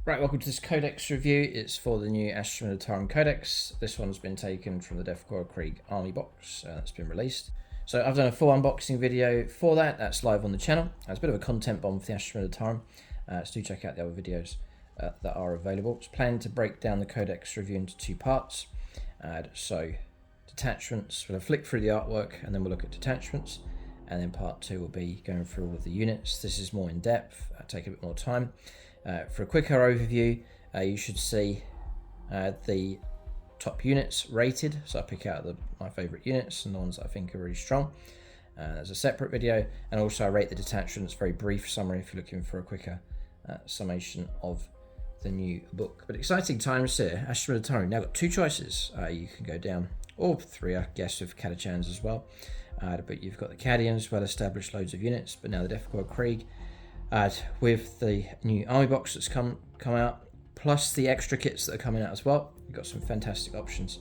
Right, welcome to this Codex review. It's for the new Astra Militarum Codex. This one's been taken from the Korps of Krieg army box that's been released. So I've done a full unboxing video for that. That's live on the channel. It's a bit of a content bomb for the Astra Militarum. So do check out the other videos that are available. It's planned to break down the Codex review into two parts. So detachments, we'll flick through the artwork and then we'll look at detachments. And then part two will be going through all of the units. This is more in depth, take a bit more time. For a quicker overview, you should see the top units rated. So I pick out my favourite units and the ones that I think are really strong. There's a separate video, and also I rate the detachments. Very brief summary if you're looking for a quicker summation of the new book. But exciting times here. Astra Militarum now got two choices. You can go down, or three, I guess, with Cadians as well. But you've got the Cadians, well established, loads of units. But now the Korps of Krieg. With the new army box that's come out, plus the extra kits that are coming out as well. We've got some fantastic options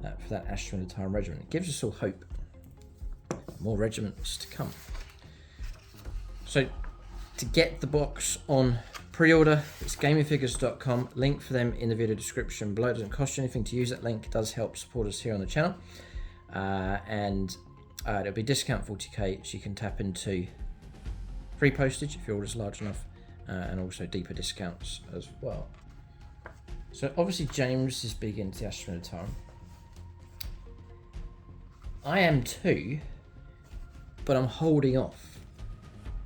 for that Astra Militarum regiment. It gives us all hope. More regiments to come. So to get the box on pre-order, it's gamingfigures.com. Link for them in the video description below. It doesn't cost you anything to use that link. It does help support us here on the channel. It'll be discount 40k, so you can tap into free postage if your order's large enough, and also deeper discounts as well. So obviously James is big into the Astra Militarum. I am too, but I'm holding off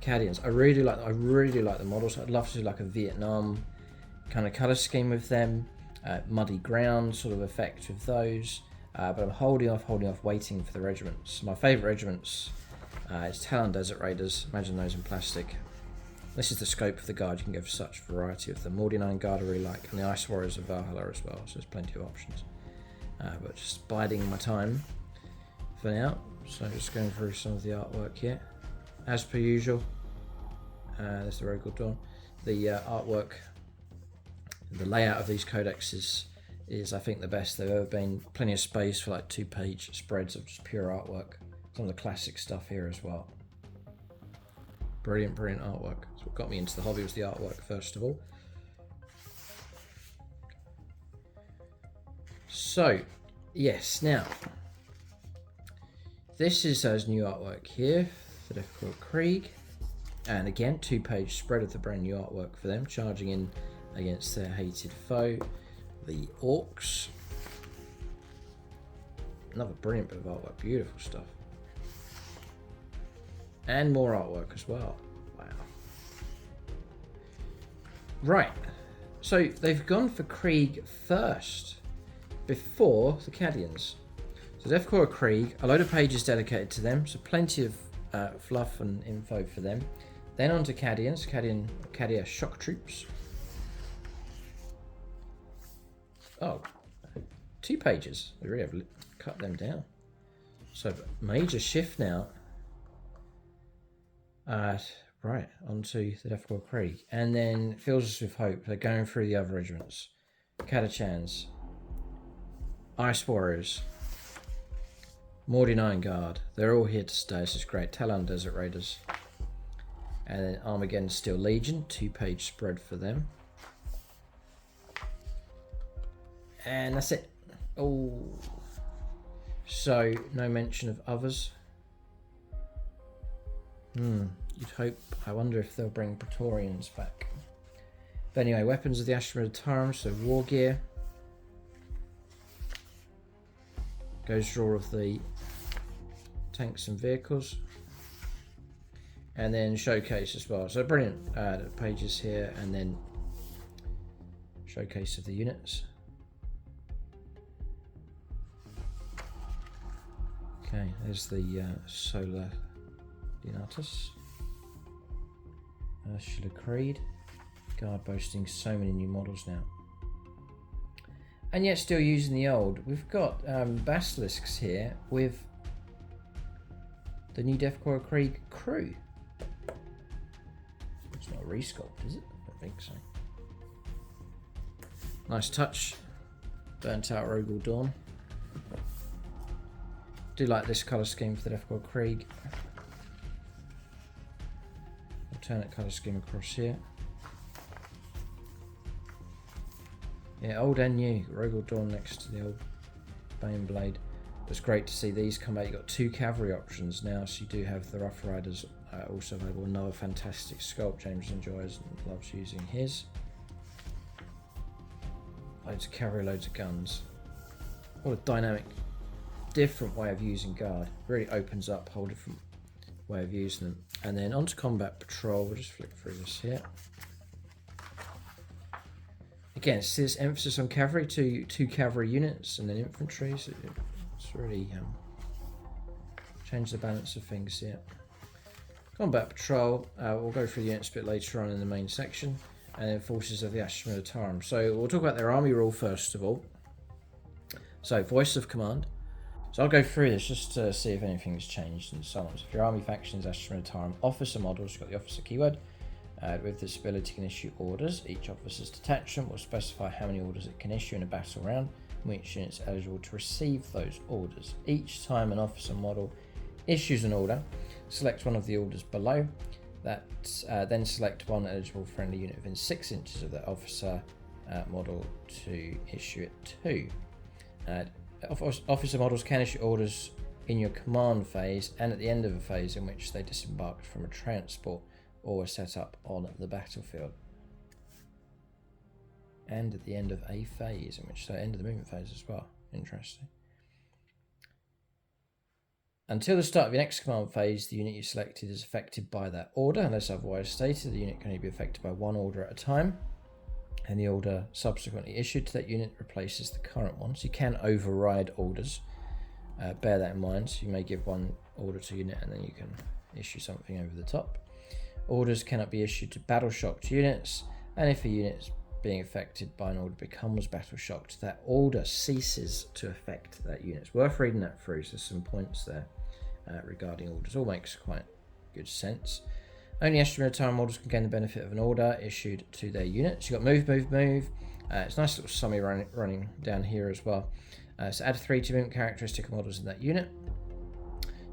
Cadians. I really like the models. I'd love to do like a Vietnam kind of colour scheme with them, muddy ground sort of effect with those. But I'm holding off, waiting for the regiments. My favourite regiments. It's Talon Desert Raiders, imagine those in plastic. This is the scope of the guard, you can go for such variety of them. 49 Guard I really like, and the Ice Warriors of Valhalla as well, so there's plenty of options. But just biding my time for now, so just going through some of the artwork here. As per usual, there's the Rogue Dawn. The artwork, the layout of these codexes is I think the best they've ever been. Plenty of space for like 2-page spreads of just pure artwork. Some of the classic stuff here as well. Brilliant artwork. So what got me into the hobby was the artwork first of all. So, yes, now this is his new artwork here for the Korps of Krieg. And again, 2-page spread of the brand new artwork for them, charging in against their hated foe, the Orcs. Another brilliant bit of artwork, beautiful stuff. And more artwork as well. Wow. Right. So they've gone for Krieg first, before the Cadians. So the Korps of Krieg, a load of pages dedicated to them, so plenty of fluff and info for them. Then on to Cadians, Cadia shock troops. Oh, 2 pages. They really have cut them down. So major shift now. Right, onto the Korps of Krieg. And then fills us with hope. They're going through the other regiments. Catachans, Ice Warriors, 49 Guard. They're all here to stay. This is great. Talon Desert Raiders. And then Armageddon Steel Legion, 2-page spread for them. And that's it. Oh, so no mention of others. You'd hope. I wonder if they'll bring Praetorians back. But anyway, weapons of the Astra Militarum, so war gear. Goes through all of the tanks and vehicles. And then showcase as well. So brilliant pages here, and then showcase of the units. Okay, there's the Solar Donatus. Ursula Creed. Guard boasting so many new models now. And yet still using the old. We've got basilisks here with the new Korps of Krieg crew. It's not a resculpt, is it? I don't think so. Nice touch. Burnt out Rogue Dawn. Do like this colour scheme for the Korps of Krieg. Alternate colour scheme across here. Yeah, old and new. Rogel Dawn next to the old Bane Blade. It's great to see these come out. You've got 2 cavalry options now, so you do have the Rough Riders also available. Another fantastic sculpt. James enjoys and loves using his. Loads of cavalry, loads of guns. What a dynamic, different way of using guard. Really opens up a whole different way of using them. And then onto combat patrol. We'll just flick through this here. Again, it's this emphasis on cavalry, two cavalry units and then infantry. So it's really changed the balance of things here. Combat patrol, we'll go through the units a bit later on in the main section. And then forces of the Astra Militarum. So we'll talk about their army rule first of all. So voice of command. So I'll go through this just to see if anything's changed and so on. So if your army faction is Astra Militarum officer models, you've got the officer keyword. With this ability can issue orders. Each officer's detachment will specify how many orders it can issue in a battle round, and which units are eligible to receive those orders. Each time an officer model issues an order, select one of the orders below. Then select one eligible friendly unit within 6 inches of the officer model to issue it to. Officer models can issue orders in your command phase and at the end of a phase in which they disembarked from a transport or were set up on the battlefield. And at the end of a phase, in which they end of the movement phase as well. Interesting. Until the start of your next command phase, the unit you selected is affected by that order. Unless otherwise stated, the unit can only be affected by one order at a time. And the order subsequently issued to that unit replaces the current one. So you can override orders. Bear that in mind. So you may give one order to a unit and then you can issue something over the top. Orders cannot be issued to battle shocked units. And if a unit being affected by an order becomes battle shocked, that order ceases to affect that unit. It's worth reading that through. So there's some points there regarding orders. All makes quite good sense. Only Astra Militarum models can gain the benefit of an order issued to their units. You've got move, move, move. It's a nice little summary running down here as well. So add 3 to movement characteristic models in that unit.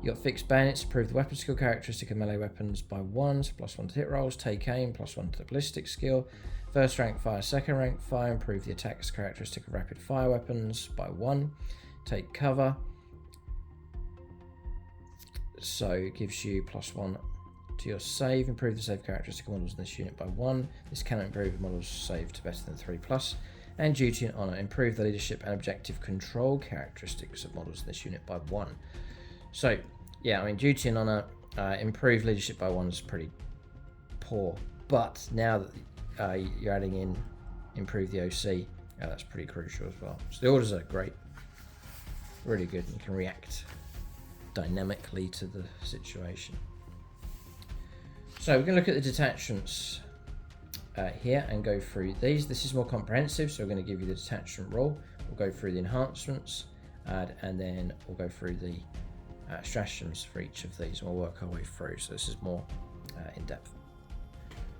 You've got fixed bayonets, improve the weapon skill characteristic of melee weapons by 1, so +1 to hit rolls, take aim, +1 to the ballistic skill. First rank fire, second rank fire, improve the attacks characteristic of rapid fire weapons by 1. Take cover. So it gives you +1 to your save. Improve the save characteristic of models in this unit by 1. This cannot improve the models saved to better than 3+. And duty and honour. Improve the leadership and objective control characteristics of models in this unit by 1. So, yeah, I mean, duty and honour, improve leadership by 1 is pretty poor. But now that you're adding in improve the OC, that's pretty crucial as well. So the orders are great. Really good and can react dynamically to the situation. So we're going to look at the detachments here and go through these. This is more comprehensive, so we're going to give you the detachment role. We'll go through the enhancements and then we'll go through the stratagems for each of these and we'll work our way through. So this is more in depth.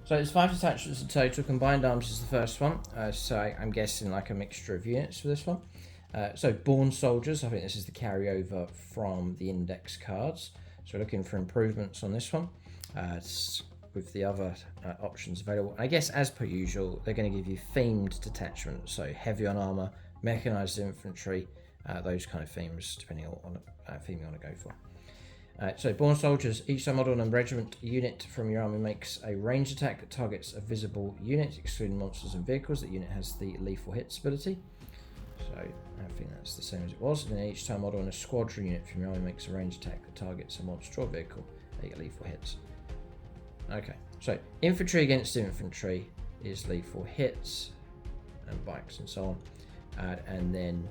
So there's 5 detachments in total. Combined arms is the first one. So I'm guessing like a mixture of units for this one. So born soldiers, I think this is the carryover from the index cards. So we're looking for improvements on this one with the other options available. And I guess as per usual, they're going to give you themed detachments. So heavy on armor, mechanized infantry, those kind of themes, depending on what theme you want to go for. So born soldiers, each model and regiment unit from your army makes a ranged attack that targets a visible unit, excluding monsters and vehicles. That unit has the lethal hits ability. So I think that's the same as it was. And then each time model and a squadron unit from your army makes a ranged attack that targets a monster or vehicle, they get lethal hits. Okay, so infantry against infantry is lethal hits and bikes and so on. And then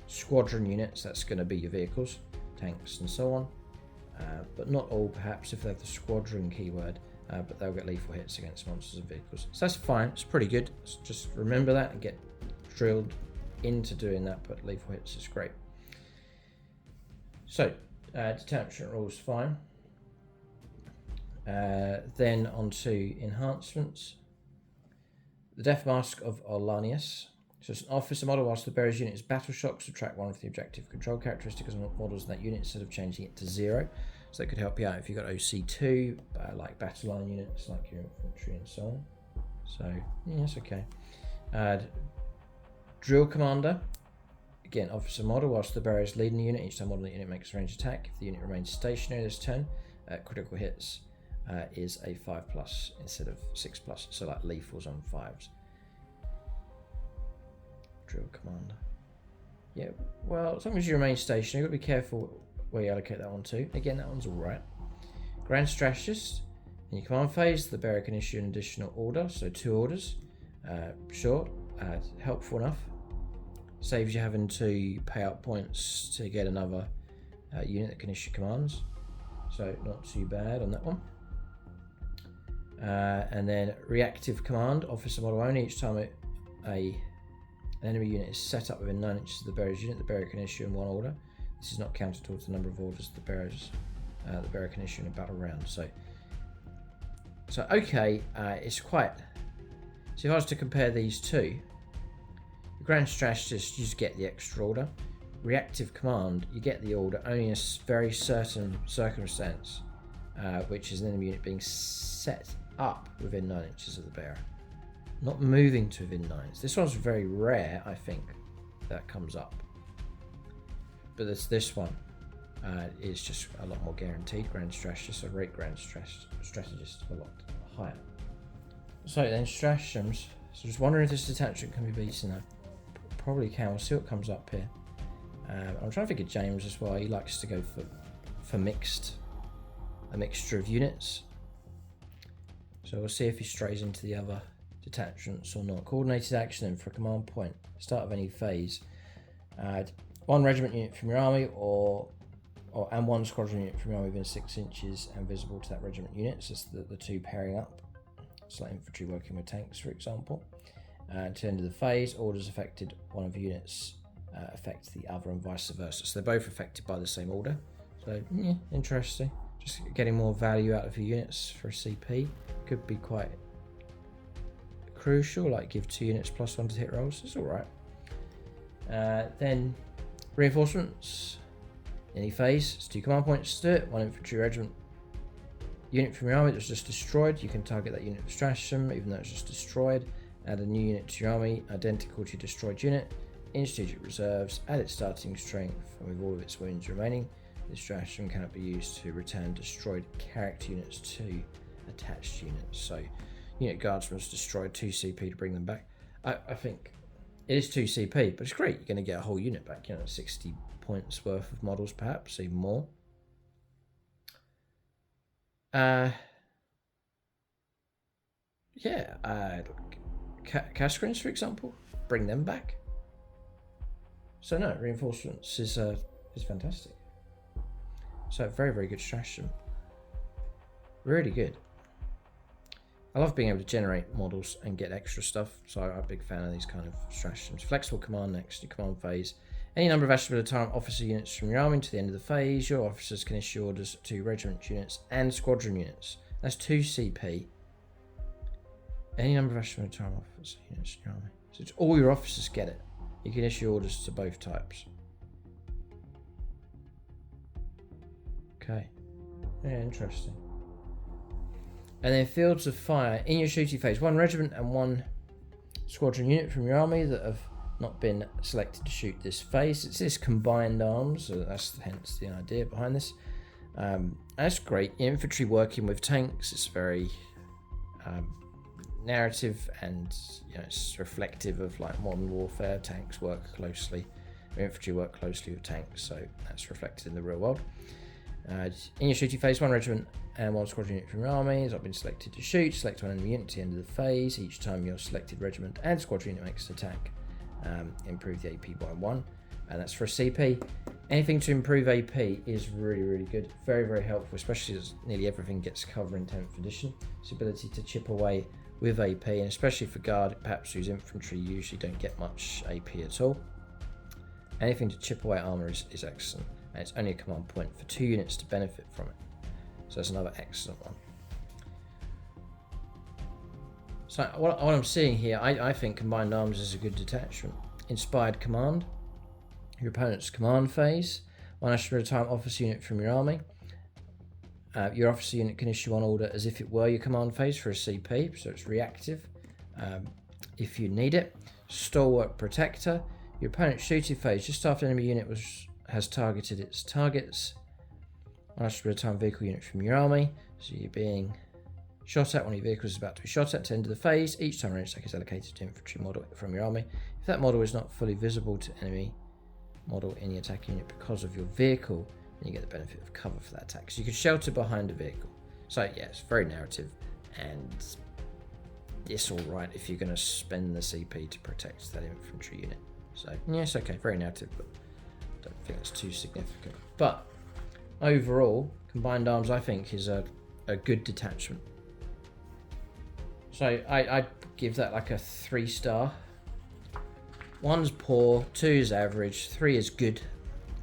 squadron units, that's going to be your vehicles, tanks and so on. But not all, perhaps, if they have the squadron keyword, but they'll get lethal hits against monsters and vehicles. So that's fine, it's pretty good. Just remember that and get drilled into doing that, but lethal hits is great. So, detachment rules, fine. Then on to enhancements. The Death Mask of Olanius. So it's an officer model. Whilst the bearer's unit is battle shock, subtract 1 of the objective control characteristics of models in that unit instead of changing it to 0. So that could help you out if you've got OC2, like battle line units, like your infantry and so on. So, yeah, that's okay. Drill Commander. Again, officer model. Whilst the bearer is leading the unit, each time model the unit makes a ranged attack. If the unit remains stationary this turn, critical hits is a 5+ instead of 6+. So like lethals on 5s. Drill Commander. Yeah, well, as long as you remain stationary, you've got to be careful where you allocate that one to. Again, that one's alright. Grand Strategist. In your command phase, the bearer can issue an additional order, so 2 orders. Sure, helpful enough. Saves you having to pay out points to get another unit that can issue commands. So not too bad on that one. And then Reactive Command, officer model only. Each time an enemy unit is set up within 9 inches of the bearer's unit, the bearer can issue in 1 order. This is not counted towards the number of orders the bearer can issue in a battle round. So okay, it's quite. So if I was to compare these two, the Grand Strategist, you just get the extra order. Reactive Command, you get the order only in a very certain circumstance, which is an enemy unit being set up within 9 inches of the bearer, not moving to within 9. This one's very rare, I think, that comes up. But this one is just a lot more guaranteed. Grand Strategist, so rate Grand Strategist a lot higher. So then stratagems. So just wondering if this detachment can be beaten. I probably can. We'll see what comes up here. I'm trying to think of James as well. He likes to go for a mixture of units. So we'll see if he strays into the other detachments or not. Coordinated action then for a command point. Start of any phase. 1 regiment unit from your army and 1 squadron unit from your army within 6 inches and visible to that regiment unit. So it's the 2 pairing up. It's like infantry working with tanks, for example. To the end of the phase, orders affected one of the units affect the other and vice versa. So they're both affected by the same order. So, yeah, interesting. Just getting more value out of your units for a CP could be quite crucial. Like give 2 units +1 to hit rolls. It's alright. Then reinforcements. Any phase, it's 2 command points to do it. 1 infantry regiment unit from your army that was just destroyed. You can target that unit with stratagem, even though it's just destroyed. Add a new unit to your army, identical to your destroyed unit. In strategic reserves, add its starting strength, and with all of its wounds remaining, this stratagem cannot be used to return destroyed character units to attached units. So, unit guardsman's destroyed 2 CP to bring them back. I think it is 2 CP, but it's great. You're going to get a whole unit back. 60 points worth of models, perhaps even more. Cash screens, for example, bring them back. So no, reinforcements is fantastic. So very, very good stratagem. Really good. I love being able to generate models and get extra stuff, so I'm a big fan of these kind of stratagems. Flexible command next to command phase. Any number of Astra Militarum officer units from your army to the end of the phase, your officers can issue orders to regiment units and squadron units. That's 2 CP. Any number of Astra Militarum officer units in your army. So it's all your officers get it. You can issue orders to both types. Okay. Yeah, interesting. And then fields of fire. In your shooting phase, 1 regiment and 1 squadron unit from your army that have not been selected to shoot this phase. It's this combined arms, so that's hence the idea behind this. That's great. Infantry working with tanks. It's very narrative, and it's reflective of like modern warfare. Tanks work closely, infantry work closely with tanks, so that's reflected in the real world. In your shooting phase, 1 regiment and 1 squadron unit from your army has not been selected to shoot. Select 1 enemy unit at the end of the phase. Each time your selected regiment and squadron unit makes an attack, improve the AP by 1, and that's for a CP. Anything to improve AP is really, really good. Very, very helpful, especially as nearly everything gets cover in 10th edition. It's the ability to chip away with AP, and especially for guard, perhaps whose infantry usually don't get much AP at all. Anything to chip away armor is excellent, and it's only a command point for 2 units to benefit from it. So that's another excellent one. So what I'm seeing here, I think combined arms is a good detachment. Inspired command. Your opponent's command phase. 1 Astra Militarum officer unit from your army. Your officer unit can issue 1 order as if it were your command phase for a CP, so it's reactive if you need it. Stalwart Protector. Your opponent's shooting phase just after an enemy unit has targeted its targets. Astra Militarum vehicle unit from your army. So you're being shot at. One of your vehicles is about to be shot at to end of the phase. Each time an attack is allocated to infantry model from your army. If that model is not fully visible to enemy model in the attacking unit because of your vehicle, then you get the benefit of cover for that attack. So you can shelter behind a vehicle. So yeah, it's very narrative, and it's alright if you're going to spend the CP to protect that infantry unit. So yes, okay, very narrative, but I don't think that's too significant. But overall, Combined Arms I think is a good detachment. So I'd give that like a 3-star. 1's poor, 2 is average, 3 is good,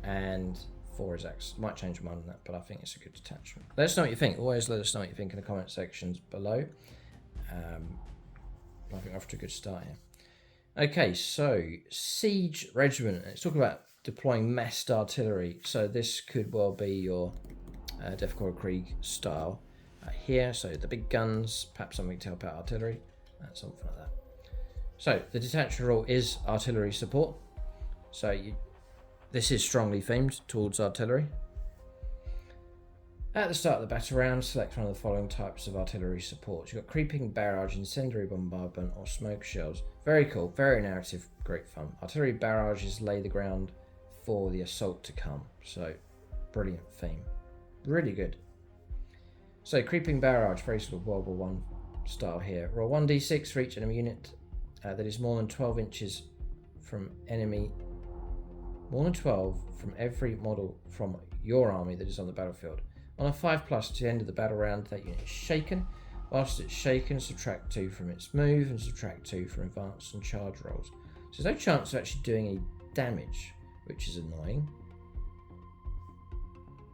and 4 is X. Might change my mind on that, but I think it's a good detachment. Let us know what you think. Always let us know what you think in the comment sections below. I think we're off to a good start here. Okay, so Siege Regiment. It's talking about deploying massed artillery. So this could well be your Korps of Krieg style here. So the big guns, perhaps something to help out artillery, something like that. So the detachment rule is artillery support. So this is strongly themed towards artillery. At the start of the battle round, select one of the following types of artillery support. You've got creeping barrage, incendiary bombardment, or smoke shells. Very cool, very narrative, great fun. Artillery barrages lay the ground for the assault to come. So, brilliant theme. Really good. So, creeping barrage, very sort of World War I style here. Roll 1d6 for each enemy unit that is more than 12 inches from enemy. More than 12 from every model from your army that is on the battlefield. On a 5+ to the end of the battle round, that unit is shaken. Whilst it's shaken, subtract 2 from its move and subtract 2 from advance and charge rolls. So there's no chance of actually doing any damage, which is annoying.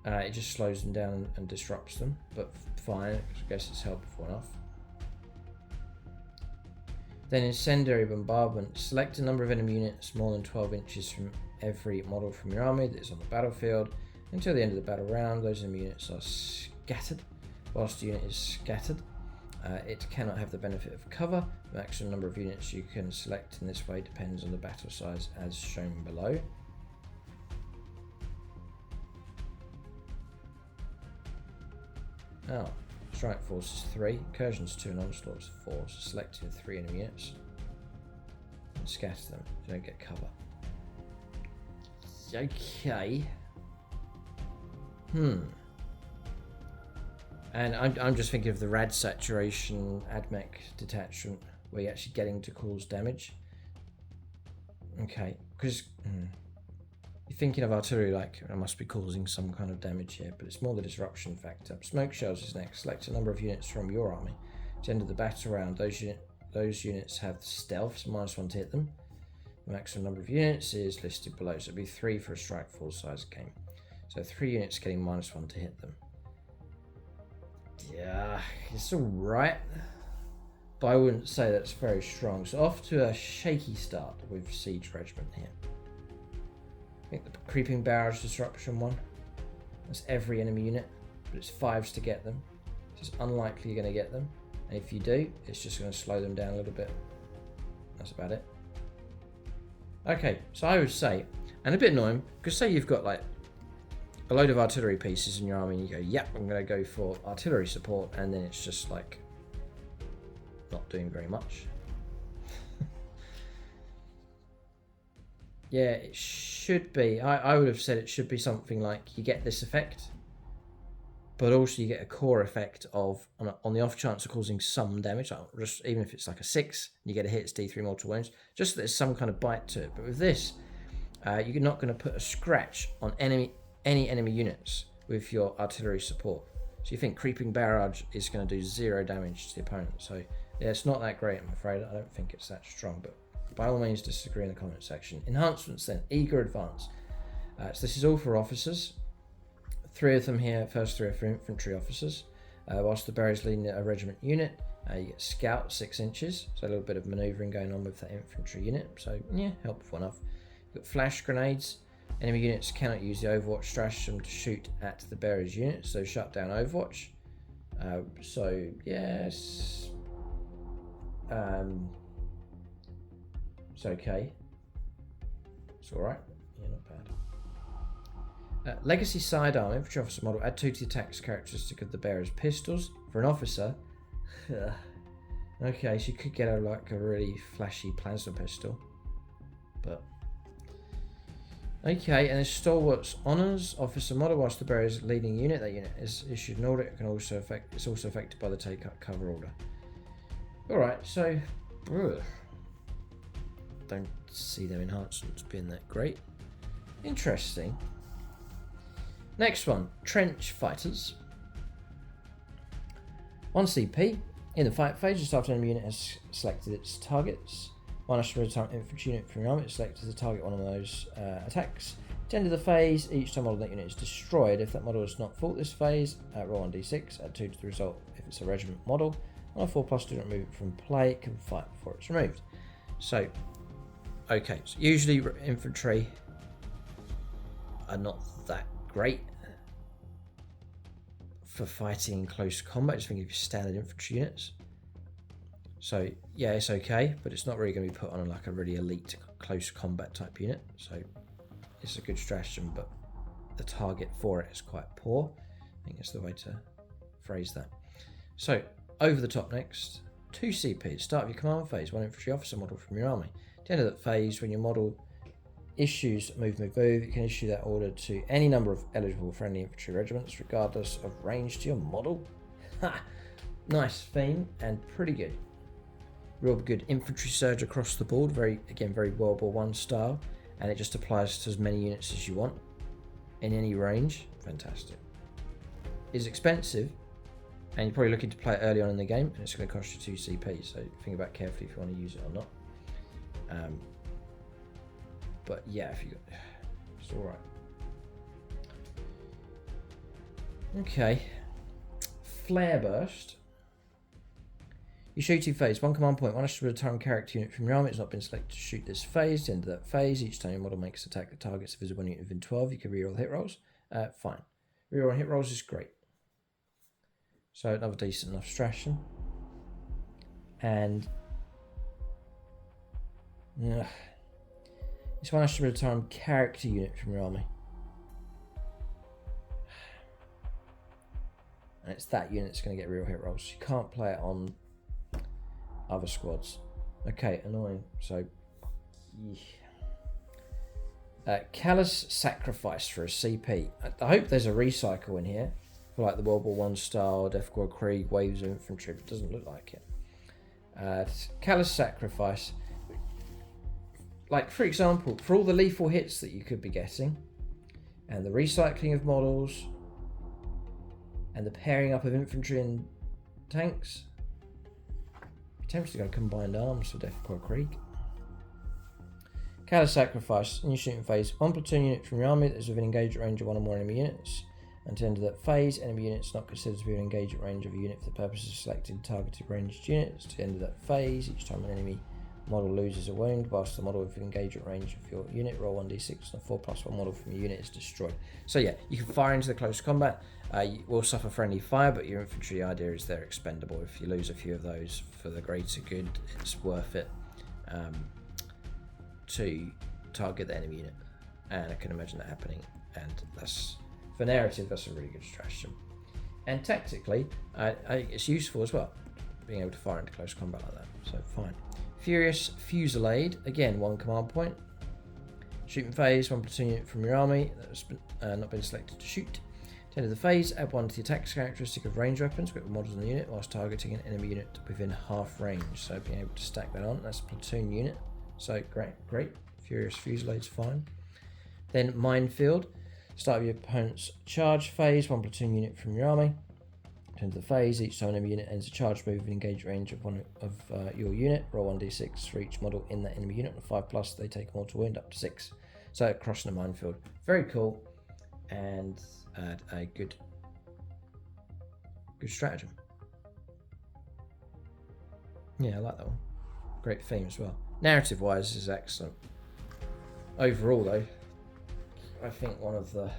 It just slows them down and disrupts them, but fine, I guess it's helpful enough. Then incendiary bombardment. Select a number of enemy units more than 12 inches from every model from your army that is on the battlefield. Until the end of the battle round, those enemy units are scattered. Whilst the unit is scattered, it cannot have the benefit of cover. The maximum number of units you can select in this way depends on the battle size as shown below. Oh, strike force is 3, incursions 2, and onslaught is 4. So select 3 enemy units and scatter them. You don't get cover. Okay. And I'm just thinking of the rad saturation admech detachment where you're actually getting to cause damage. Okay, because you're thinking of artillery like I must be causing some kind of damage here, but it's more the disruption factor. Smoke shells is next. Select a number of units from your army. At the end of the battle round, those units have stealth, so -1 to hit them. The maximum number of units is listed below, so it'd be 3 for a strike force size game. So 3 units getting -1 to hit them. Yeah, it's alright, but I wouldn't say that's very strong. So off to a shaky start with Siege Regiment here. I think the creeping barrage disruption one. That's every enemy unit, but it's 5s to get them. So it's unlikely you're going to get them. And if you do, it's just going to slow them down a little bit. That's about it. Okay, so I would say, and a bit annoying, because say you've got like a load of artillery pieces in your army and you go, yep, I'm going to go for artillery support, and then it's just like not doing very much. Yeah, it should be, I would have said it should be something like you get this effect, but also you get a core effect of, on the off chance of causing some damage, like just even if it's like a 6, you get a hit, it's D3 mortal wounds, just that there's some kind of bite to it. But with this, you're not going to put a scratch on any enemy units with your artillery support. So you think creeping barrage is going to do 0 damage to the opponent. So yeah, it's not that great, I'm afraid. I don't think it's that strong, but by all means disagree in the comment section. Enhancements then, eager advance. So this is all for officers. 3 of them here, first 3 are for infantry officers. Whilst the bearer's leading a regiment unit, you get scout 6 inches, so a little bit of manoeuvring going on with that infantry unit. So yeah, helpful enough. You've got flash grenades. Enemy units cannot use the Overwatch stratagem to shoot at the bearer's unit, so shut down Overwatch. So yes, It's okay. It's alright. Yeah, not bad. Legacy Sidearm Infantry Officer model. Add 2 to the attack's characteristic of the bearer's pistols. For an officer, okay, so you could get a really flashy plasma pistol, but okay. And then Stalwart's Honors Officer model. Whilst the bearer is leading unit, that unit is issued an order. It's also affected by the take up cover order. All right, so don't see their enhancements being that great. Interesting. Next one, Trench Fighters. 1 CP. In the fight phase, just after an enemy unit has selected its targets, 1 Astra Militarum infantry unit from your army is selected to target one of those attacks. At the end of the phase, each time model that unit is destroyed. If that model has not fought this phase, roll 1d6, add 2 to the result if it's a regiment model. On a 4+, do not remove it from play, it can fight before it's removed. So, okay, so usually infantry are not that great for fighting in close combat. Just think of your standard infantry units. So yeah, it's okay, but it's not really going to be put on like a really elite close combat type unit. So it's a good stratagem, but the target for it is quite poor. I think that's the way to phrase that. So over the top next, 2 CP. Start of your command phase, 1 infantry officer model from your army. At the end of that phase, when your model issues move, you can issue that order to any number of eligible friendly infantry regiments, regardless of range to your model. Ha! Nice theme and pretty good. Real good infantry surge across the board. Very World War I style, and it just applies to as many units as you want in any range. Fantastic. It's expensive, and you're probably looking to play it early on in the game, and it's going to cost you 2 CP. So think about carefully if you want to use it or not. But yeah, if you got, it's all right. Okay, Flare Burst. Your shooting phase, 1 command point, 1 Astra Militarum character unit from your army has not been selected to shoot this phase. At the end of that phase, each time your model makes attack that targets a visible unit within 12, you can reroll hit rolls. Fine. Reroll hit rolls is great. So another decent enough stratagem. And it's 1 Astra Militarum character unit from your army. And it's that unit that's going to get real hit rolls. You can't play it on other squads. Okay, annoying. So, Callous Sacrifice for a CP. I hope there's a recycle in here for like the World War I style, Death Korps of Krieg, waves of infantry. It doesn't look like it. Callous Sacrifice. Like, for example, for all the lethal hits that you could be getting, and the recycling of models, and the pairing up of infantry and tanks, I'm tempted to go combined arms for Death Korps of Krieg. Callous Sacrifice. In your shooting phase, 1 platoon unit from your army that is within engagement range of 1 or more enemy units. And to the end of that phase, enemy units not considered to be within engagement range of a unit for the purpose of selecting targeted ranged units. To the end of that phase, each time an enemy model loses a wound, whilst the model within engagement range of your unit, roll 1d6 and a 4+1 model from your unit is destroyed. So yeah, you can fire into the close combat. You will suffer friendly fire, but your infantry idea is they're expendable. If you lose a few of those for the greater good, it's worth it to target the enemy unit. And I can imagine that happening. And that's, for narrative, that's a really good stratagem. And tactically, it's useful as well, being able to fire into close combat like that. So fine. Furious Fusillade, again 1 command point. Shooting phase, 1 platoon unit from your army that's not been selected to shoot. At the end of the phase, add 1 to the attack's characteristic of range weapons equipped with models in the unit whilst targeting an enemy unit within half range. So being able to stack that on, that's a platoon unit. So great. Furious Fusillade's fine. Then Minefield, start of your opponent's charge phase, 1 platoon unit from your army. End of the phase, each time an enemy unit ends a charge move in engaged range of one of your unit, roll 1d6 for each model in that enemy unit. On a 5+, they take a mortal wound up to 6. So crossing the minefield, very cool, and a good stratagem. Yeah, I like that one. Great theme as well. Narrative wise, this is excellent. Overall though, I think one of the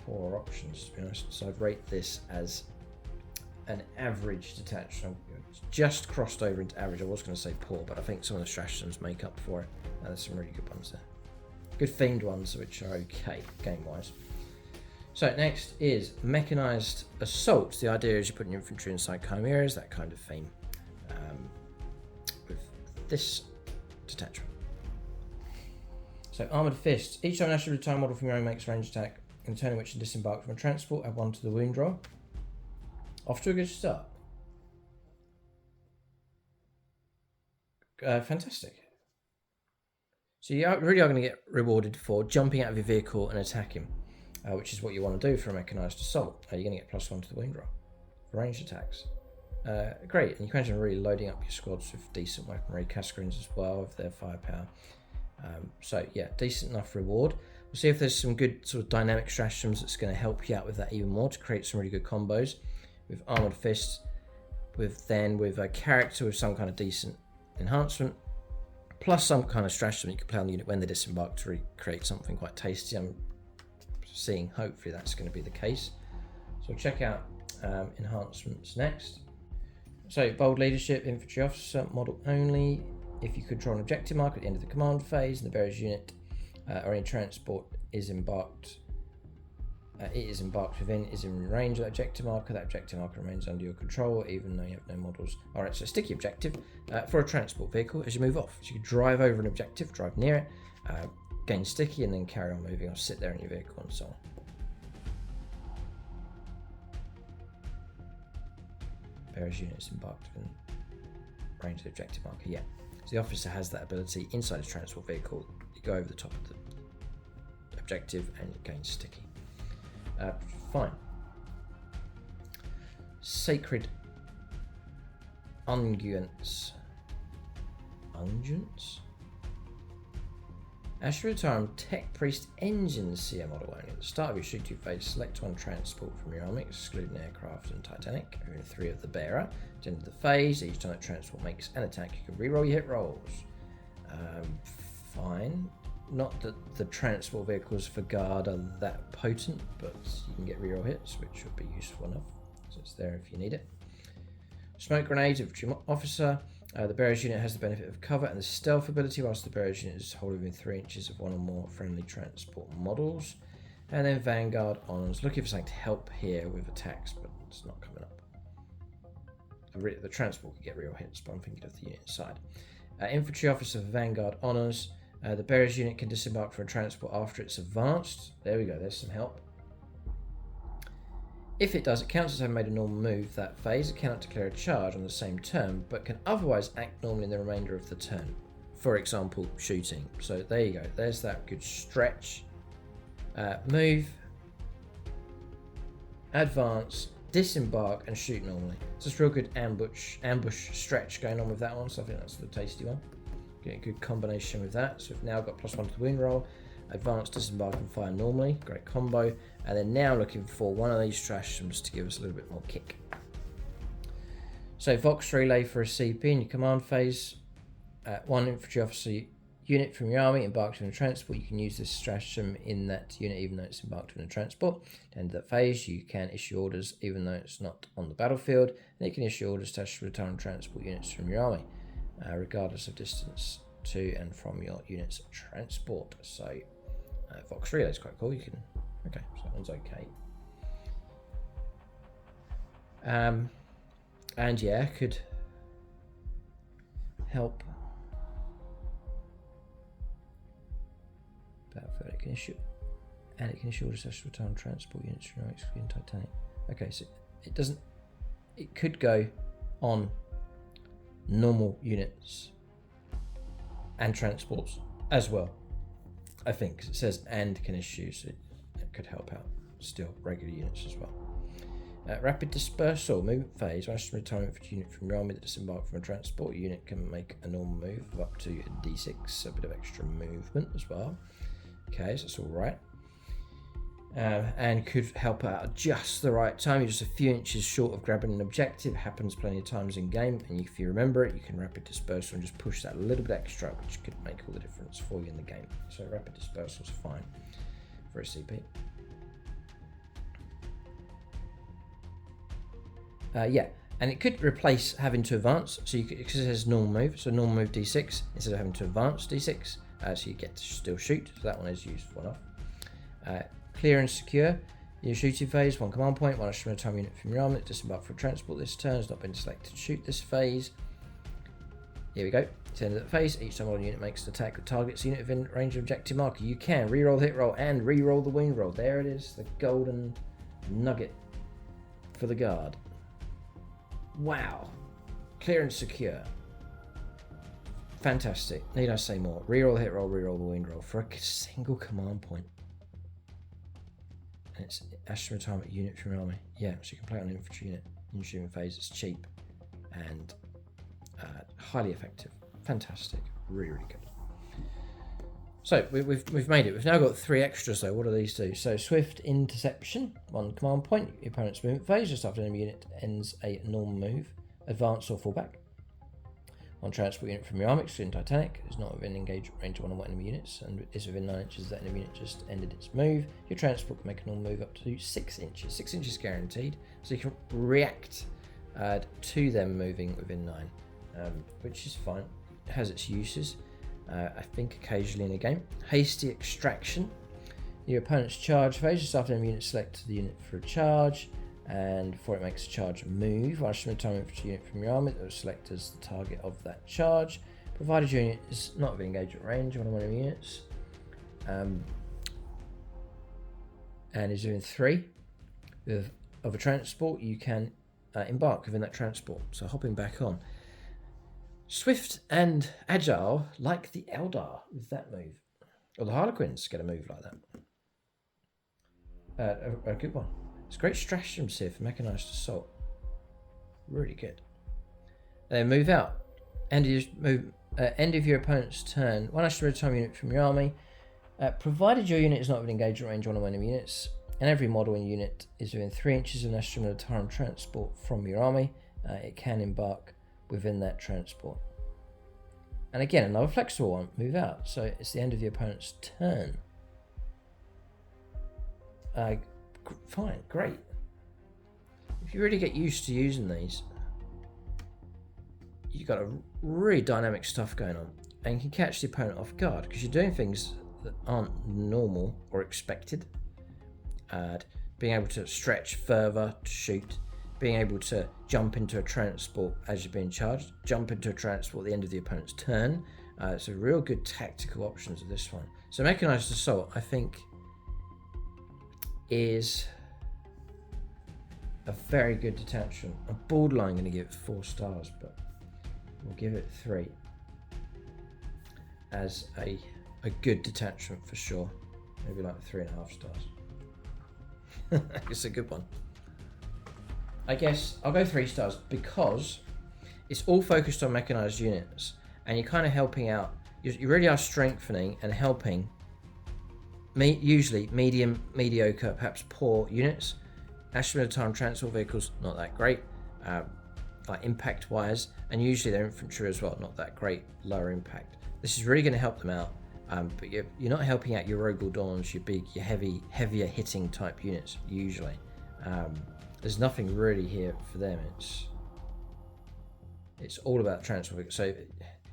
poorer options, to be honest. So I'd rate this as an average detachment. Just crossed over into average. I was going to say poor, but I think some of the stratagems make up for it. There's some really good ones there. Good themed ones, which are okay game-wise. So next is Mechanized Assaults. The idea is you're putting infantry inside chimeras, that kind of theme. With this detachment. So Armoured Fists. Each time an Astra Militarum model from your own makes a ranged attack in a turn in which you disembark from a transport, add 1 to the wound roll. Off to a good start. Fantastic. So you really are going to get rewarded for jumping out of your vehicle and attacking, which is what you want to do for a Mechanized Assault. You're going to get +1 to the wound roll for ranged attacks. Great, and you can imagine really loading up your squads with decent weaponry, cascarines as well, with their firepower. So yeah, decent enough reward. We'll see if there's some good sort of dynamic stratagems that's going to help you out with that even more to create some really good combos with Armoured Fists, with a character with some kind of decent enhancement, plus some kind of stratagem you can play on the unit when they disembark to recreate something quite tasty. I'm seeing hopefully that's going to be the case. So we'll check out enhancements next. So bold leadership, infantry officer, model only. If you control an objective marker at the end of the command phase and the bearer's unit or any transport is embarked, is in range of that objective marker remains under your control even though you have no models. Alright, so sticky objective for a transport vehicle as you move off. So you can drive over an objective, drive near it, gain sticky and then carry on moving or sit there in your vehicle and so on. Bearer's unit is embarked in range of the objective marker, yeah. So the officer has that ability inside his transport vehicle. You go over the top of the objective and you gain sticky. Fine. Sacred Unguents. Unguents? Astra Militarum Tech Priest Engine CM model only. At the start of your shooting phase, select one transport from your army, excluding aircraft and Titanic, moving 3 of the bearer. At the end of the phase, each time that transport makes an attack, you can reroll your hit rolls. Fine. Not that the transport vehicles for guard are that potent, but you can get reroll hits, which would be useful enough. So it's there if you need it. Smoke grenades, infantry officer. The bearer's unit has the benefit of cover and the stealth ability, whilst the bearer's unit is holding within 3 inches of one or more friendly transport models. And then Vanguard Honors. Looking for something to help here with attacks, but it's not coming up. The transport can get real hits, but I'm thinking of the unit inside. Infantry officer for Vanguard Honors. The bearer's unit can disembark from a transport after it's advanced. There we go, there's some help. If it does, it counts as having made a normal move that phase. It cannot declare a charge on the same turn, but can otherwise act normally in the remainder of the turn. For example, shooting. So there you go. There's that good stretch. Move, advance, disembark, and shoot normally. So it's a real good ambush stretch going on with that one. So I think that's the tasty one. Getting a good combination with that. So we've now got +1 to the wound roll. Advance, disembark, and fire normally. Great combo. And then now looking for one of these stratagems to give us a little bit more kick. So Vox Relay for a CP in your command phase. One infantry officer unit from your army embarked on a transport. You can use this stratagem in that unit even though it's embarked on a transport. At the end of that phase, you can issue orders even though it's not on the battlefield. And you can issue orders to return transport units from your army, regardless of distance to and from your unit's transport. So Vox Relay is quite cool. You can, okay, so that one's okay. And yeah, could help. Battlefield, it can issue, and it can issue orders to return transport units from excluding Titanic. Okay, so it doesn't. It could go on normal units and transports as well. I think, because it says and can issue, so it could help out still regular units as well. Rapid dispersal, movement phase. When Astra Militarum infantry unit from your army that disembarked from a transport unit can make a normal move of up to a d6, a bit of extra movement as well. Okay, so that's all right. And could help out at just the right time. You're just a few inches short of grabbing an objective. Happens plenty of times in game, and if you remember it, you can rapid dispersal and just push that a little bit extra, which could make all the difference for you in the game. So rapid dispersal is fine for a CP. Yeah, and it could replace having to advance. So you could, because it says normal move, so normal move D6 instead of having to advance D6. So you get to still shoot. So that one is used one off. Clear and secure. Your shooting phase, 1 command point, 1 Astra Militarum unit from your army that disembark for transport this turn has not been selected to shoot this phase. Here we go. It's the end of that phase. Each time one unit makes an attack that targets a unit within range of objective marker, you can reroll the hit roll and reroll the wound roll. There it is, the golden nugget for the guard. Wow. Clear and secure. Fantastic. Need I say more? Reroll the hit roll, reroll the wound roll for a single command point. And it's Astra Militarum unit from your army. Yeah, so you can play on an infantry unit in your shooting phase. It's cheap and highly effective. Fantastic. Really, really good. So we've made it. We've now got 3 extras though. What do these do? So swift interception, 1 command point. Your opponent's movement phase just after an enemy unit ends a normal move, advance or fall back. 1 transport unit from your army, excluding Titanic, is not within engagement range of 1 on 1 enemy units and is within 9 inches that enemy unit just ended its move. Your transport can make a normal move up to 6 inches. 6 inches guaranteed, so you can react to them moving within 9, which is fine. It has its uses. I think occasionally in a game. Hasty extraction. Your opponent's charge phase, just after an enemy unit select the unit for a charge, and before it makes a charge move, one Astra Militarum infantry unit from your army that will select as the target of that charge, provided your unit is not within engagement range of one of the units, and is within 3 of a transport. You can embark within that transport. So hopping back on. Swift and agile like the Eldar with that move. Or the Harlequins get a move like that. A good one. It's great stratagems here for Mechanized Assault. Really good. Then move out. End of your opponent's turn. 1 Astra Militarum unit from your army. Provided your unit is not within engagement range of 1 enemy units, and every model and unit is within 3 inches of an Astra Militarum transport from your army, it can embark within that transport. And again, another flexible one, move out. So it's the end of the opponent's turn. Fine, great. If you really get used to using these, you've got a really dynamic stuff going on, and you can catch the opponent off guard because you're doing things that aren't normal or expected. Being able to stretch further to shoot, being able to jump into a transport as you're being charged, jump into a transport at the end of the opponent's turn. It's a real good tactical options of this one. So Mechanized Assault, I think, is a very good detachment. I'm borderline going to give it 4 stars, but we'll give it 3 as a good detachment for sure. Maybe like 3.5 stars. It's a good one. I guess I'll go 3 stars because it's all focused on mechanized units, and you're kind of helping out. You really are strengthening and helping usually medium, mediocre, perhaps poor units. Astra Militarum transport vehicles, not that great, like impact wise, and usually their infantry as well, not that great, lower impact. This is really going to help them out, but you're not helping out your Rogal Dawns, your heavier hitting type units usually. There's nothing really here for them. It's all about transport, so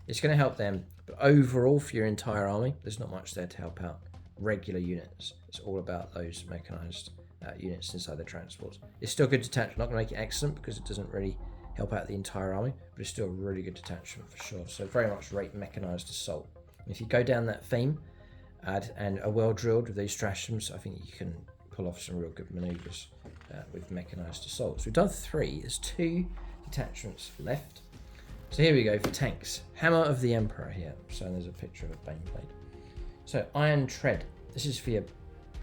it's going to help them. But overall, for your entire army, there's not much there to help out regular units. It's all about those mechanized units inside the transports. It's still good detachment. Not going to make it excellent because it doesn't really help out the entire army, but it's still a really good detachment for sure. So very much rate Mechanized Assault. And if you go down that theme and are well drilled with these stratagems, I think you can pull off some real good maneuvers with Mechanized Assault. So we've done 3. There's 2 detachments left. So here we go for tanks. Hammer of the Emperor here. So there's a picture of a Bane blade. So Iron Tread. This is for your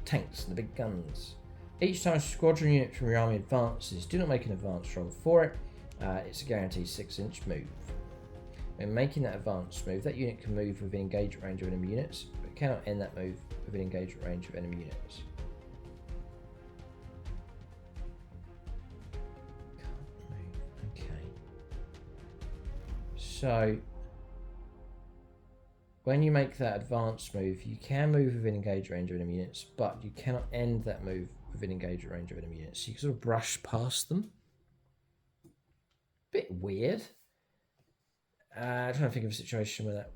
tanks and the big guns. Each time a squadron unit from your army advances, do not make an advance roll for it. It's a guaranteed 6-inch move. When making that advance move, that unit can move within engagement range of enemy units, but cannot end that move within engagement range of enemy units. So when you make that advanced move, you can move within engagement range of enemy units, but you cannot end that move within engagement range of enemy units. So you can sort of brush past them. bit weird. I'm trying to think of a situation where that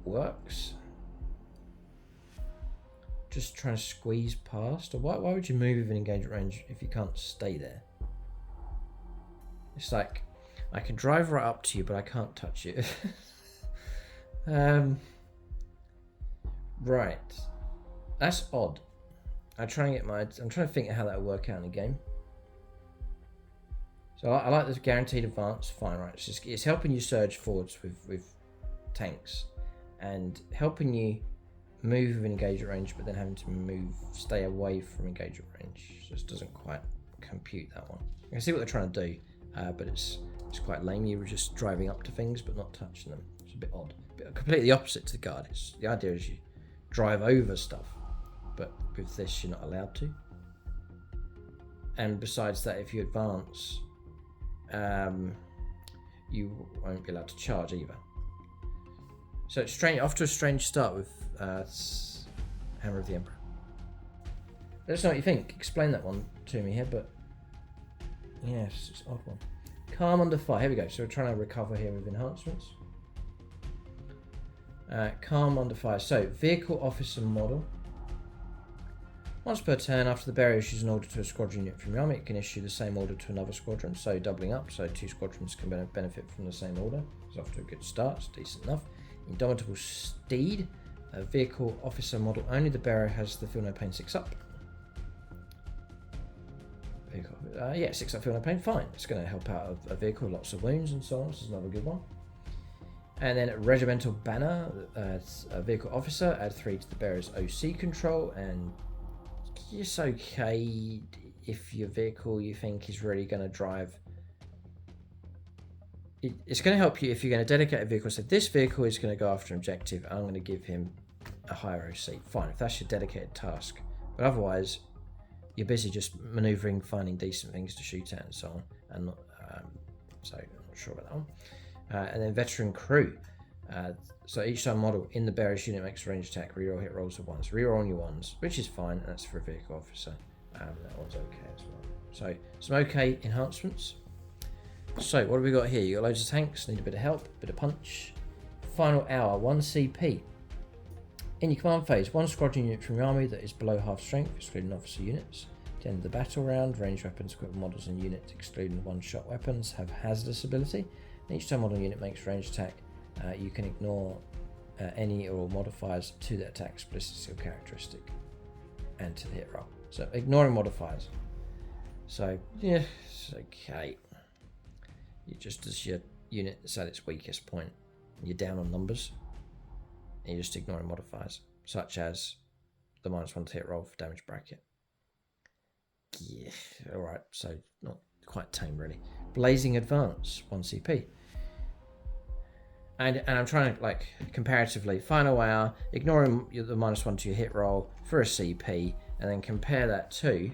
works. Just trying to squeeze past. Or why would you move within engagement range if you can't stay there? It's like, I can drive right up to you, but I can't touch you. Right. That's odd. I'm trying to think of how that would work out in a game. So I like this guaranteed advance. Fine, right? It's helping you surge forwards with tanks, and helping you move within engagement range, but then having to stay away from engagement range. Just doesn't quite compute that one. I can see what they're trying to do, but it's quite lame. You were just driving up to things but not touching them. It's a bit odd. Completely opposite to the guard. The idea is you drive over stuff, but with this you're not allowed to. And besides that, if you advance, you won't be allowed to charge either. So it's strange, off to a strange start with Hammer of the Emperor. Let us know what you think. Explain that one to me here, but yes, it's an odd one. Calm under fire. Here we go. So we're trying to recover here with enhancements. Calm under fire. So vehicle officer model. Once per turn, after the bearer issues an order to a squadron unit from your army, it can issue the same order to another squadron. So doubling up. So 2 squadrons can benefit from the same order. It's off to a good start. It's decent enough. Indomitable Steed. A vehicle officer model only. The bearer has the Feel No Pain 6 up. Yeah, 6 up, Feel No Pain, fine. It's going to help out a vehicle, lots of wounds and so on. This is another good one. And then Regimental Banner, a vehicle officer, add 3 to the bearer's OC control, and it's okay if your vehicle you think is really going to drive. It's going to help you if you're going to dedicate a vehicle. So this vehicle is going to go after an objective, and I'm going to give him a higher OC. Fine, if that's your dedicated task. But otherwise, you're busy just manoeuvring, finding decent things to shoot at and so on. And not, so I'm not sure about that one. And then Veteran Crew. So each time model in the bearer's unit makes a ranged attack, reroll hit rolls of 1s. Reroll on your 1s, which is fine, and that's for a vehicle officer. That one's okay as well. So some okay enhancements. So what have we got here? You got loads of tanks, need a bit of help, bit of punch. Final hour, 1 CP. In your command phase, 1 squadron unit from your army that is below half strength, excluding officer units. At the end of the battle round, ranged weapons, equipped models and units, excluding one-shot weapons, have hazardous ability. And each time model unit makes ranged attack, you can ignore any or all modifiers to the attack explicit or characteristic and to the hit roll. So ignoring modifiers. So yeah, it's okay. You just as your unit is at its weakest point, you're down on numbers, and you're just ignoring modifiers, such as the -1 to hit roll for damage bracket. Yeah, alright, so not quite tame really. Blazing Advance, 1 CP. And I'm trying to, like, comparatively, final hour, ignoring the -1 to your hit roll for a CP, and then compare that to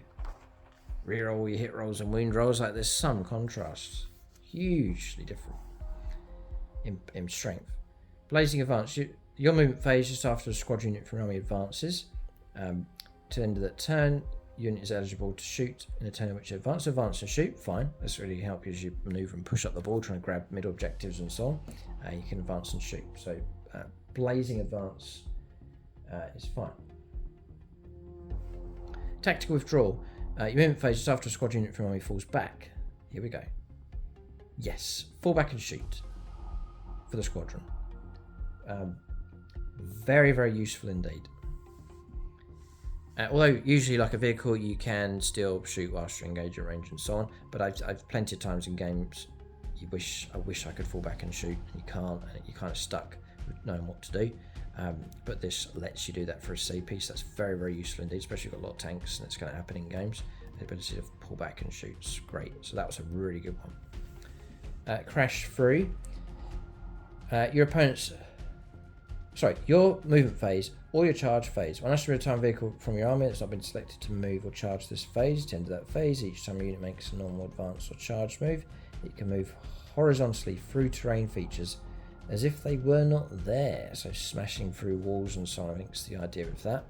reroll your hit rolls and wound rolls. Like, there's some contrast. Hugely different in strength. Blazing Advance, your movement phase just after a squadron unit from army advances. To the end of that turn, unit is eligible to shoot in a turn in which you advance and shoot. Fine, this really helps you as you maneuver and push up the board, trying to grab middle objectives and so on. You can advance and shoot. So Blazing Advance is fine. Tactical Withdrawal. Your movement phase just after a squadron unit from army falls back. Here we go. Yes, fall back and shoot for the squadron. Very, very useful indeed. Although usually, like a vehicle, you can still shoot whilst you're engaged at range and so on. But I've plenty of times in games, I wish I could fall back and shoot, and you can't, and you're kind of stuck with knowing what to do. But this lets you do that for a CP, so that's very, very useful indeed, especially if you've got a lot of tanks and it's going to happen in games. The ability to pull back and shoot is great. So that was a really good one. Crash through. Your movement phase or your charge phase. When Astra Militarum vehicle from your army that's not been selected to move or charge this phase, at the end of that phase, each time a unit makes a normal advance or charge move, it can move horizontally through terrain features as if they were not there. So smashing through walls and so on, I think is the idea of that.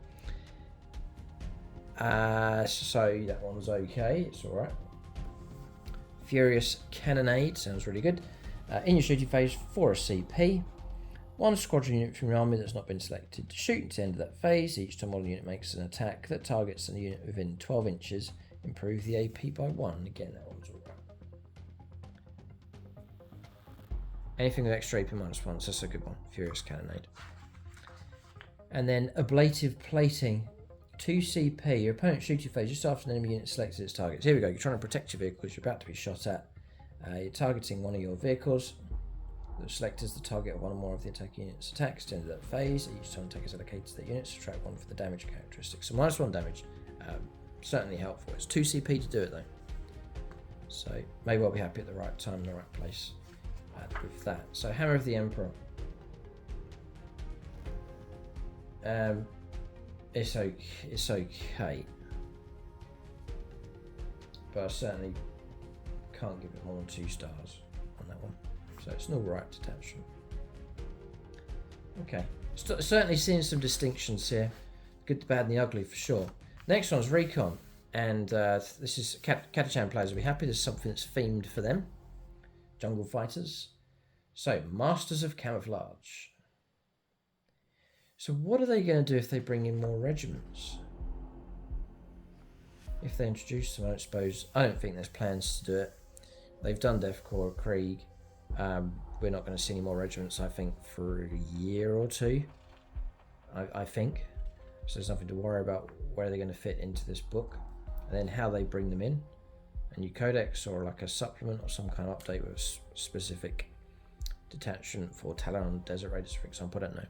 So that one's okay, it's alright. Furious Cannonade, sounds really good. In your shooting phase, for a CP. One squadron unit from your army that's not been selected to shoot until the end of that phase. Each time model unit makes an attack that targets a unit within 12 inches, improve the AP by 1. Again, that one's alright. Anything with extra AP -1, so that's a good one. Furious Cannonade. And then Ablative Plating. 2 CP. Your opponent's shooting phase just after an enemy unit selected its targets. Here we go. You're trying to protect your vehicles. You're about to be shot at. You're targeting one of your vehicles. The select as the target of one or more of the attacking unit's attacks. To end of that phase, each time attack is allocated to that unit. Subtract 1 for the damage characteristics. So -1 damage. Certainly helpful. It's 2 CP to do it though. So may well be happy at the right time in the right place with that. So Hammer of the Emperor. It's okay, but I certainly can't give it more than 2 stars on that one. So it's an alright detachment. Okay, certainly seeing some distinctions here. Good, the bad, and the ugly for sure. Next one's Recon, and this is Cadian players will be happy. There's something that's themed for them. Jungle Fighters. So Masters of Camouflage. So what are they going to do if they bring in more regiments? If they introduce them, I suppose. I don't think there's plans to do it. They've done Korps of Krieg. We're not going to see any more regiments, I think, for a year or two. I think. So there's nothing to worry about where they're going to fit into this book. And then how they bring them in. A new Codex or like a supplement or some kind of update with a specific detachment for Talon Desert Raiders, for example. I don't know.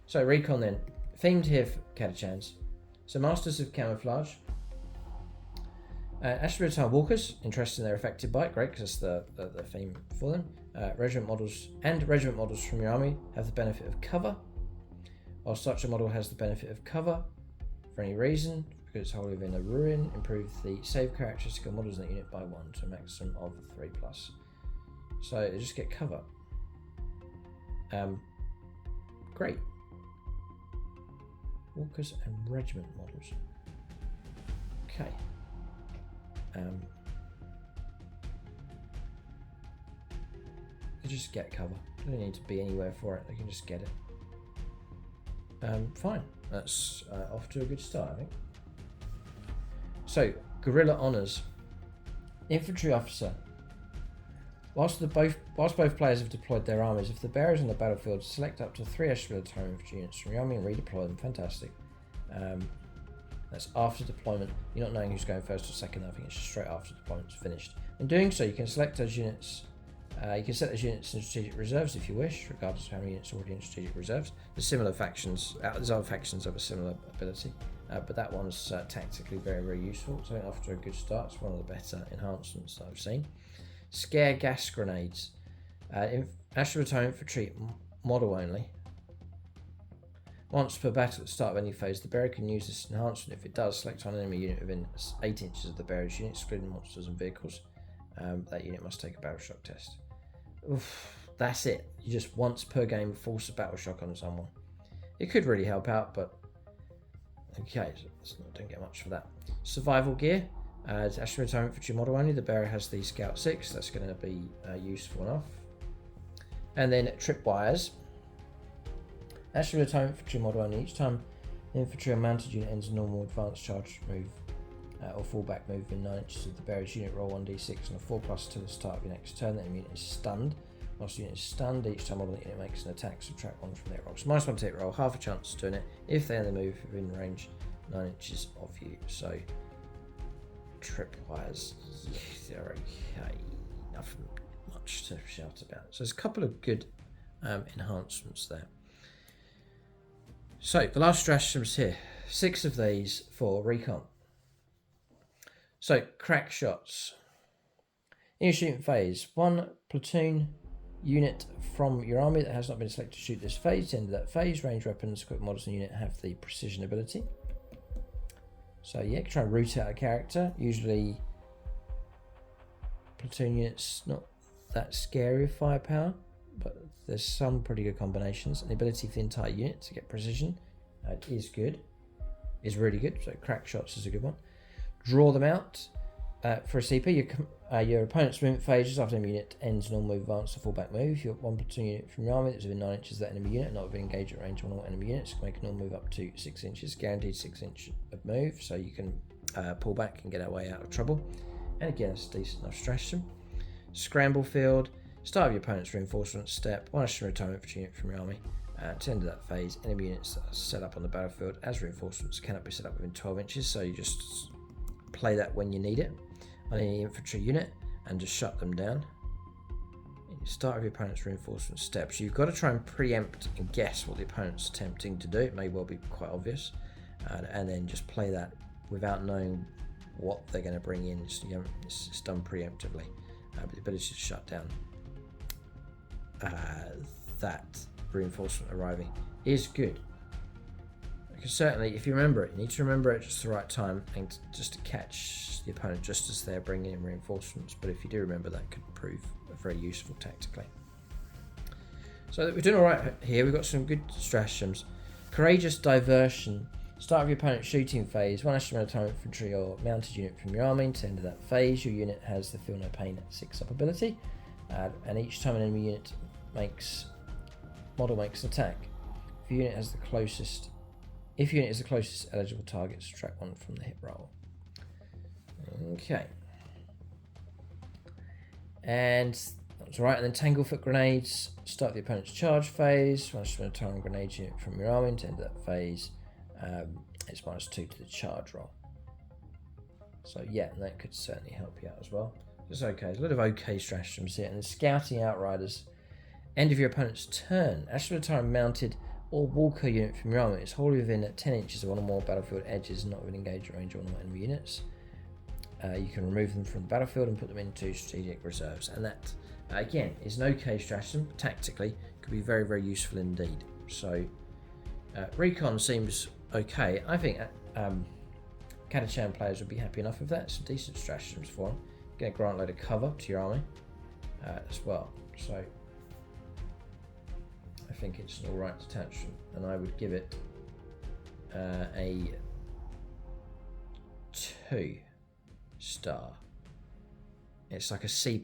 So Recon then, themed here for Cadians. So Masters of Camouflage. Astra Militarum Walkers, interested in their affected by it, great because that's the theme for them. Regiment models from your army have the benefit of cover. While such a model has the benefit of cover for any reason, because it's wholly within a ruin, improve the save characteristic of models in that unit by 1 to a maximum of 3+. So they just get cover. Great. Walkers and regiment models. Okay. They just get cover. They don't need to be anywhere for it. They can just get it. Fine. That's off to a good start, I think. So, Guerrilla Honours. Infantry Officer. Whilst both players have deployed their armies, if the bearers on the battlefield select up to 3 Astra Militarum infantry units from your army and redeploy them, fantastic. That's after deployment. You're not knowing who's going first or second. I think it's just straight after deployment's finished. In doing so, you can select those units. You can set those units in strategic reserves if you wish, regardless of how many units are already in strategic reserves. There's similar factions. There's other factions of a similar ability, but that one's tactically very, very useful. So after a good start, it's one of the better enhancements that I've seen. Scare gas grenades. Astra Militarum infantry model only. Once per battle at the start of any phase, the bearer can use this enhancement. If it does, select on an enemy unit within 8 inches of the bearer's unit, excluding monsters and vehicles. That unit must take a battle shock test. Oof, that's it. You just once per game force a battle shock on someone. It could really help out, but okay, so don't get much for that. Survival gear. Astra Militarum infantry model only. The bearer has the Scout 6. That's going to be useful enough. And then tripwires. Astra Militarum infantry model only. Each time the infantry or mounted unit ends a normal advanced charge move or fallback move in 9 inches of the bearer's unit, roll 1d6 and a 4+ to the start of your next turn. That unit is stunned. Once the unit is stunned, each time model unit makes an attack, subtract 1 from their roll. So -1 to hit roll, half a chance of doing it if they only move within range 9 inches of you. So tripwires, they're okay. Nothing much to shout about. So there's a couple of good enhancements there. So the last stratagems here, 6 of these for Recon. So crack shots. In your shooting phase, 1 platoon unit from your army that has not been selected to shoot this phase. At the end of that phase, range weapons, equipped models in the unit have the precision ability. So yeah, you can try and root out a character. Usually platoon units not that scary with firepower, but there's some pretty good combinations. And the ability for the entire unit to get precision is good, is really good. So crack shots is a good one. Draw them out for a CP. Your opponent's movement phases after enemy unit ends normal move, advance, or fallback move. If you're one platoon unit from your army that's within 9 inches of that enemy unit, not within engagement range of all enemy units, make a normal move up to 6 inches, guaranteed 6 inches of move, so you can pull back and get our way out of trouble. And again, it's a decent enough stratagem. Scramble field. Start of your opponent's reinforcement step. 1 Astra Militarum infantry unit from your army. To the end of that phase, enemy units that are set up on the battlefield as reinforcements cannot be set up within 12 inches, so you just play that when you need it on any infantry unit and just shut them down. Start of your opponent's reinforcement steps. You've got to try and preempt and guess what the opponent's attempting to do. It may well be quite obvious, and then just play that without knowing what they're going to bring in. It's done preemptively, but the ability to shut down that reinforcement arriving is good. Because certainly, if you remember it, you need to remember it just the right time and just to catch the opponent just as they're bringing in reinforcements. But if you do remember, that could prove very useful tactically. So we're doing all right here. We've got some good stratagems. Courageous diversion. Start of your opponent's shooting phase. 1 Astra Militarum infantry or mounted unit from your army. To the end of that phase, your unit has the Feel No Pain 6 up ability, and each time an enemy unit model makes an attack, if your unit is the closest eligible target, subtract 1 from the hit roll. Okay. And that's right. And then Tanglefoot grenades. Start the opponent's charge phase. 1 Astra Militarum grenade unit from your army. To end of that phase, it's -2 to the charge roll. So yeah, that could certainly help you out as well. It's okay. There's a lot of okay stratagems here. And then Scouting Outriders. End of your opponent's turn. Astra Militarum mounted or Walker unit from your army is wholly within 10 inches of one or more battlefield edges, not within engagement range of one or more enemy units. You can remove them from the battlefield and put them into strategic reserves. And that, again, is an okay stratagem. Tactically, could be very, very useful indeed. So, Recon seems okay. I think Cadian players would be happy enough with that. Some decent stratagems for them. Get a grant load of cover to your army as well. So, I think it's an alright detachment, and I would give it a 2 star. It's like a C+.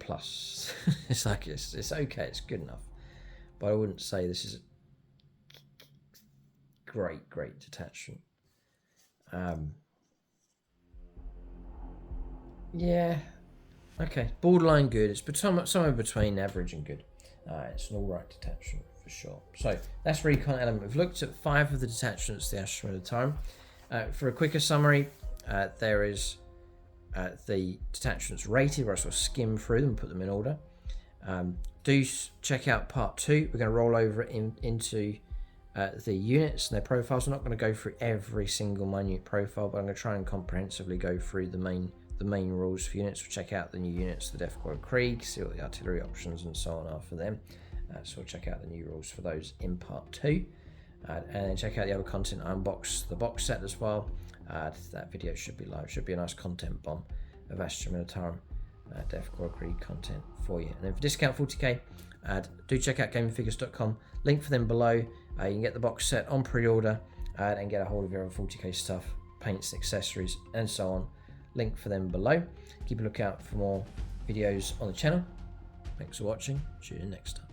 it's okay, it's good enough, but I wouldn't say this is a great detachment. Yeah, okay, borderline good. It's somewhere between average and good. It's an alright detachment for sure. So that's Recon element. We've looked at 5 of the detachments, the Astra Militarum. For a quicker summary, there is the detachments rated, where I sort of skim through them and put them in order. Do check out part 2. We're going to roll over into the units and their profiles. I'm not going to go through every single minute profile, but I'm going to try and comprehensively go through the main rules for units. We'll check out the new units, the Korps of Krieg, see what the artillery options and so on are for them. So we'll check out the new rules for those in part 2. And then check out the other content. I unboxed the box set as well. That video should be live. Should be a nice content bomb of Astra Militarum, Korps of Krieg content for you. And then for discount 40k, do check out gamingfigures.com. Link for them below. You can get the box set on pre-order and get a hold of your other 40k stuff, paints, accessories, and so on. Link for them below. Keep a lookout for more videos on the channel. Thanks for watching. See you next time.